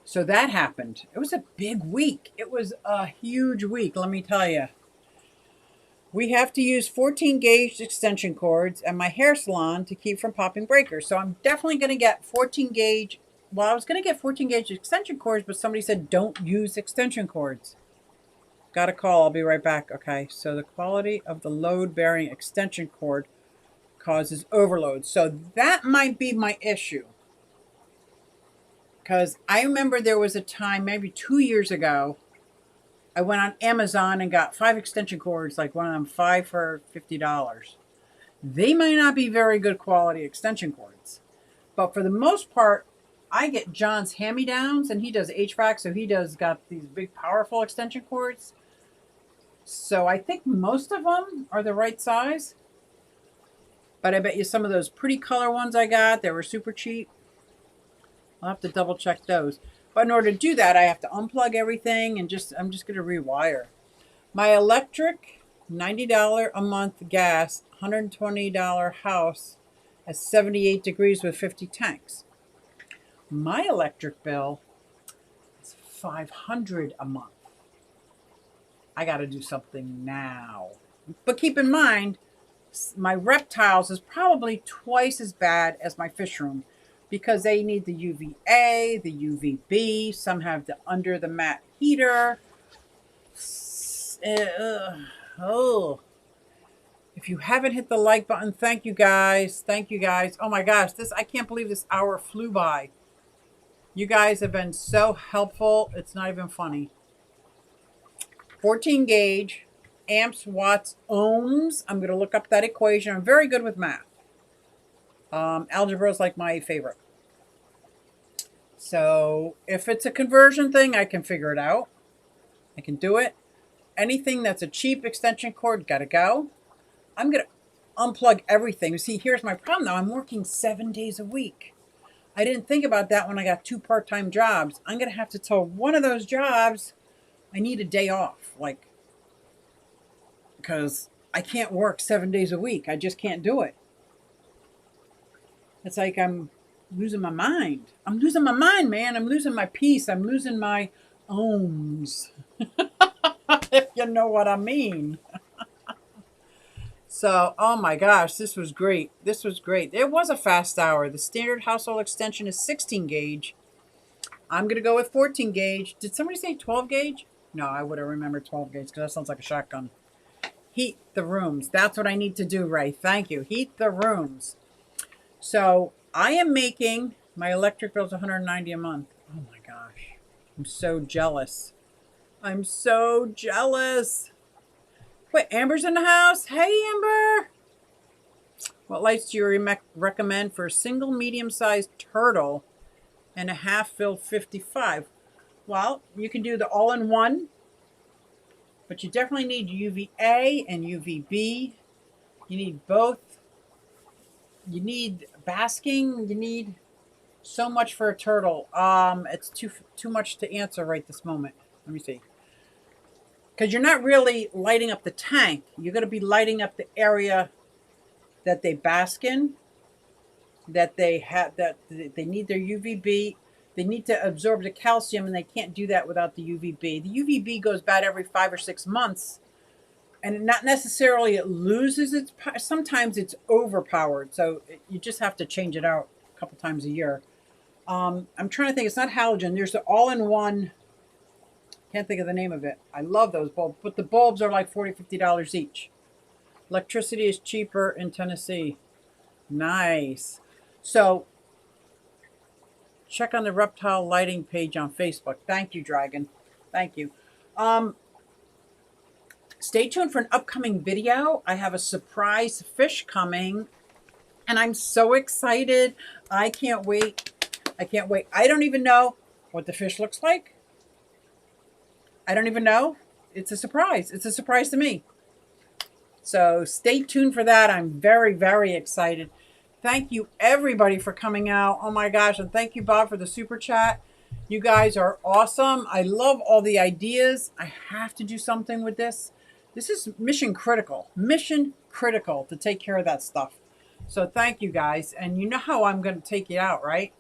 So that happened. It was a big week. It was a huge week, let me tell you. We have to use 14 gauge extension cords at my hair salon to keep from popping breakers. So I'm definitely going to get 14 gauge. Well, I was going to get 14 gauge extension cords, but somebody said don't use extension cords. Got a call. I'll be right back. Okay. So the quality of the load bearing extension cord causes overload. So that might be my issue. Because I remember there was a time, maybe 2 years ago, I went on Amazon and got 5 extension cords, like one of them 5 for $50. They might not be very good quality extension cords. But for the most part, I get John's hand-me-downs, and he does HVAC, so he does got these big, powerful extension cords. So I think most of them are the right size. But I bet you some of those pretty color ones I got, they were super cheap. I'll have to double check those. But in order to do that, I have to unplug everything and I'm just going to rewire. My electric, $90 a month gas, $120 house at 78 degrees with 50 tanks. My electric bill is $500 a month. I got to do something now. But keep in mind, my reptiles is probably twice as bad as my fish room, because they need the UVA, the UVB. Some have the under the mat heater. Oh. If you haven't hit the like button, thank you guys. Thank you guys. Oh my gosh, I can't believe this hour flew by. You guys have been so helpful. It's not even funny. 14 gauge, amps, watts, ohms. I'm going to look up that equation. I'm very good with math. Algebra is like my favorite. So if it's a conversion thing, I can figure it out. I can do it. Anything that's a cheap extension cord, gotta go. I'm going to unplug everything. See, here's my problem now. I'm working 7 days a week. I didn't think about that when I got 2 part-time jobs. I'm going to have to tell one of those jobs I need a day off. Like, because I can't work 7 days a week. I just can't do it. It's like I'm losing my mind. I'm losing my mind, man. I'm losing my peace. I'm losing my ohms. If you know what I mean. So, oh my gosh, this was great. This was great. It was a fast hour. The standard household extension is 16 gauge. I'm going to go with 14 gauge. Did somebody say 12 gauge? No, I would have remembered 12 gauge because that sounds like a shotgun. Heat the rooms. That's what I need to do, Ray. Thank you. Heat the rooms. So I am making, my electric bill's $190 a month. Oh my gosh. I'm so jealous. I'm so jealous. Wait, Amber's in the house? Hey, Amber. What lights do you recommend for a single medium-sized turtle and a half-filled 55? Well, you can do the all-in-one, but you definitely need UVA and UVB. You need both. You need basking. You need so much for a turtle. It's too much to answer right this moment. Let me see. Because you're not really lighting up the tank. You're going to be lighting up the area that they bask in, that they have, that they need their UVB. They need to absorb the calcium, and they can't do that without the UVB. The UVB goes bad every 5 or 6 months, and not necessarily it loses its power. Sometimes it's overpowered, so you just have to change it out a couple times a year. I'm trying to think. It's not halogen. There's the all-in-one. Can't think of the name of it. I love those bulbs, but the bulbs are like $40, $50 each. Electricity is cheaper in Tennessee. Nice. So check on the reptile lighting page on Facebook. Thank you, Dragon. Thank you. Stay tuned for an upcoming video. I have a surprise fish coming, and I'm so excited. I can't wait. I can't wait. I don't even know what the fish looks like. I don't even know. It's a surprise. It's a surprise to me. So stay tuned for that. I'm very, very excited. Thank you, everybody, for coming out. Oh, my gosh. And thank you, Bob, for the super chat. You guys are awesome. I love all the ideas. I have to do something with this. This is mission critical. Mission critical to take care of that stuff. So thank you, guys. And you know how I'm going to take it out, right?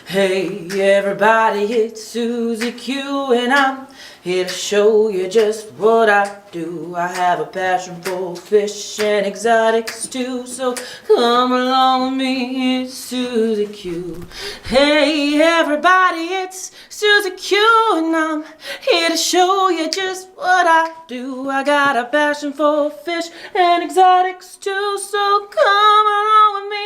Hey everybody, it's Suzy Q and I'm here to show you just what I do. I have a passion for fish and exotics too, so come along with me, it's Suzy Q. Hey everybody, it's Suzy Q and I'm here to show you just what I do. I got a passion for fish and exotics too, so come along with me,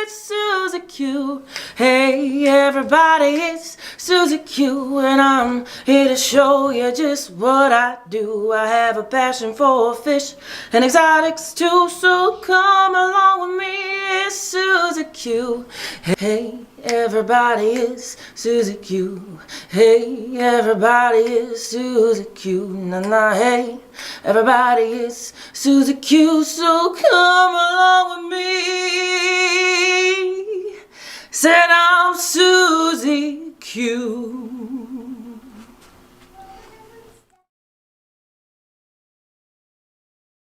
it's Suzy Q. Hey everybody, it's Suzy Q and I'm here to show you just what I do. I have a passion for fish and exotics too, so come along with me, it's Suzy Q. Hey everybody, it's Suzy Q. Hey everybody, it's Suzy Q. Na na, hey everybody, it's Suzy Q, so come along with me. Said I'm Suzy Q.